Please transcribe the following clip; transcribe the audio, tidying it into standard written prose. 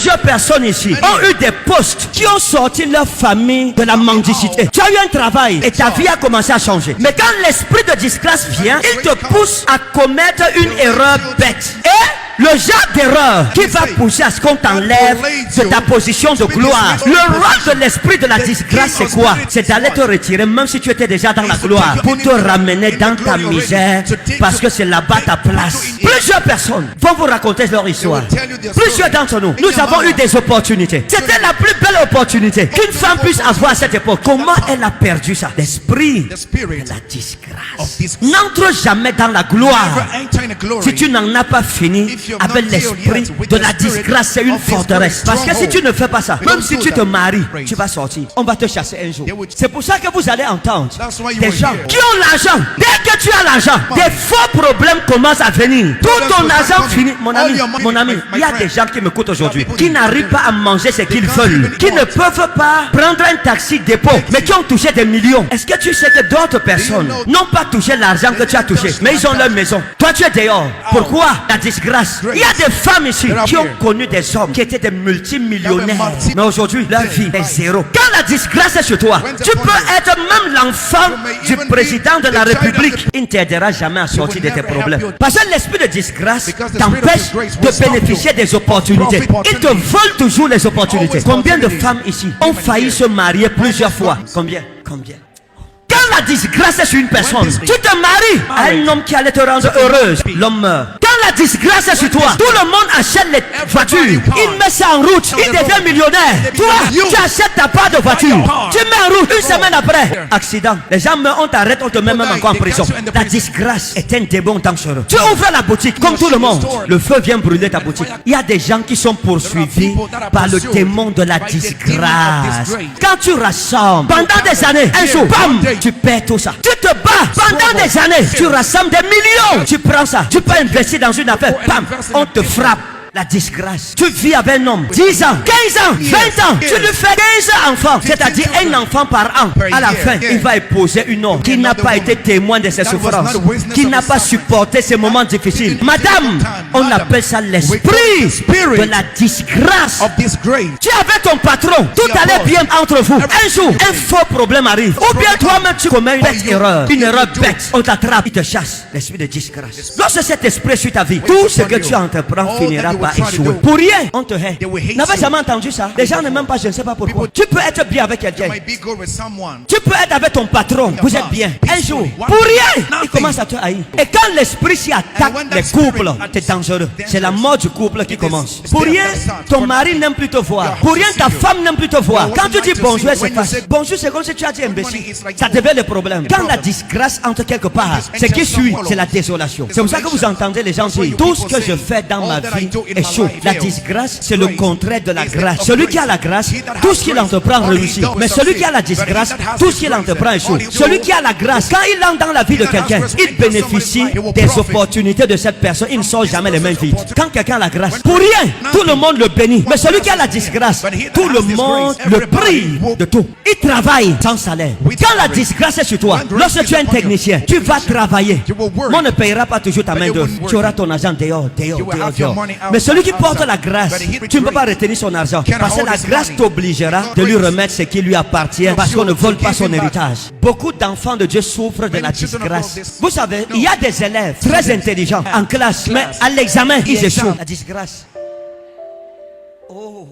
Plusieurs personnes ici ont eu des postes qui ont sorti leur famille de la mendicité. Tu as eu un travail et ta vie a commencé à changer. Mais quand l'esprit de disgrâce vient, il te pousse à commettre une erreur bête. Et le genre d'erreur qui va pousser à ce qu'on t'enlève de ta position de gloire. Le rôle de l'esprit de la disgrâce, c'est quoi? C'est d'aller te retirer, même si tu étais déjà dans la gloire, pour te ramener dans ta misère, parce que c'est là-bas ta place. Plusieurs personnes vont vous raconter leur histoire. Plusieurs d'entre nous, nous avons eu des opportunités. C'était la plus belle opportunité qu'une femme puisse avoir à cette époque. Comment elle a perdu ça? L'esprit de la disgrâce. N'entre jamais dans la gloire si tu n'en as pas fini avec l'esprit de la disgrâce. C'est une forteresse. Parce que si tu ne fais pas ça, même si tu te maries, tu vas sortir. On va te chasser un jour. C'est pour ça que vous allez entendre des gens qui ont l'argent. Dès que tu as l'argent, des faux problèmes commencent à venir. Tout ton argent finit. Mon ami, il y a des gens qui m'écoutent aujourd'hui, qui n'arrivent pas à manger ce qu'ils veulent, qui ne peuvent pas prendre un taxi dépôt, mais qui ont touché des millions. Est-ce que tu sais que d'autres personnes n'ont pas touché l'argent que tu as touché, mais ils ont leur maison? Toi, tu es dehors. Pourquoi? La disgrâce. Il y a des femmes ici qui ont connu des hommes qui étaient des multimillionnaires, mais aujourd'hui leur vie est zéro. Quand la disgrâce est chez toi, tu peux être même l'enfant du président de la République. Il ne t'aidera jamais à sortir de tes problèmes, parce que l'esprit de disgrâce t'empêche de bénéficier des opportunités. Ils te volent toujours les opportunités. Combien de femmes ici ont failli se marier plusieurs fois? Combien? Quand la disgrâce est sur une personne, tu te maries à un homme qui allait te rendre heureuse, l'homme meurt. Quand la disgrâce est sur toi, tout le monde achète les voitures, il met ça en route, il devient millionnaire. Toi, tu achètes ta part de voiture, tu mets en route, une semaine après, accident, les gens meurent, on t'arrête, on te met même encore en prison. La disgrâce est un démon dangereux. Tu ouvres la boutique comme tout le monde, le feu vient brûler ta boutique. Il y a des gens qui sont poursuivis par le démon de la disgrâce. Quand tu rassembles pendant des années, un jour, bam, tu perds tout ça. Tu te bats pendant des années, tu rassembles des millions, tu prends ça, tu peux investir dans une affaire, bam, on te frappe. La disgrâce. Tu vis avec un homme 10 ans, 15 ans, 20 ans, tu lui fais 15 enfants, c'est-à-dire un enfant par an. À la fin, il va épouser une autre qui n'a pas été témoin de ses souffrances, qui n'a pas supporté ces moments difficiles. Madame, on appelle ça l'esprit de la disgrâce. Tu avais ton patron, tout allait bien entre vous. Un jour, un faux problème arrive, ou bien toi-même tu commets une bête erreur, une erreur bête, on t'attrape, il te chasse. L'esprit de disgrâce. Lorsque cet esprit suit ta vie, tout ce que tu entreprends finira pas échouer. Pour rien, on te hait. N'avez jamais entendu ça? Les gens ne m'aiment pas, je ne sais pas pourquoi. Tu peux être bien avec quelqu'un, tu peux être avec ton patron, vous êtes bien. Un jour, pour rien, il commence à te haïr. Et quand l'esprit s'y attaque les couples, c'est dangereux. C'est la mort du couple qui commence. Pour rien, ton mari n'aime plus te voir. Pour rien, ta femme n'aime plus te voir. Quand tu dis bonjour, elle s'efface. Bonjour, c'est comme si tu as dit imbécile. Ça devient le problème. Quand la disgrâce entre quelque part, ce qui suit, c'est la désolation. C'est pour ça que vous entendez les gens dire, tout ce que je fais dans ma vie échoue. La disgrâce, c'est le contraire de la grâce. Celui qui a la grâce, tout ce qu'il entreprend réussit. Mais celui qui a la disgrâce, tout ce qu'il entreprend échoue. Celui qui a la grâce, quand il entre dans la vie de quelqu'un, il bénéficie des opportunités de cette personne. Il ne sort jamais les mains vides. Quand quelqu'un a la grâce, pour rien, tout le monde le bénit. Mais celui qui a la disgrâce, tout le monde le prive de tout. Il travaille sans salaire. Quand la disgrâce est sur toi, lorsque tu es un technicien, tu vas travailler. On ne payera pas toujours ta main d'œuvre. Tu auras ton argent dehors. Mais celui qui porte la grâce, tu ne peux pas retenir son argent, parce que la grâce t'obligera de lui remettre ce qui lui appartient, parce qu'on ne vole pas son héritage. Beaucoup d'enfants de Dieu souffrent de la disgrâce. Vous savez, il y a des élèves très intelligents en classe, mais à l'examen, ils échouent. La disgrâce. Oh.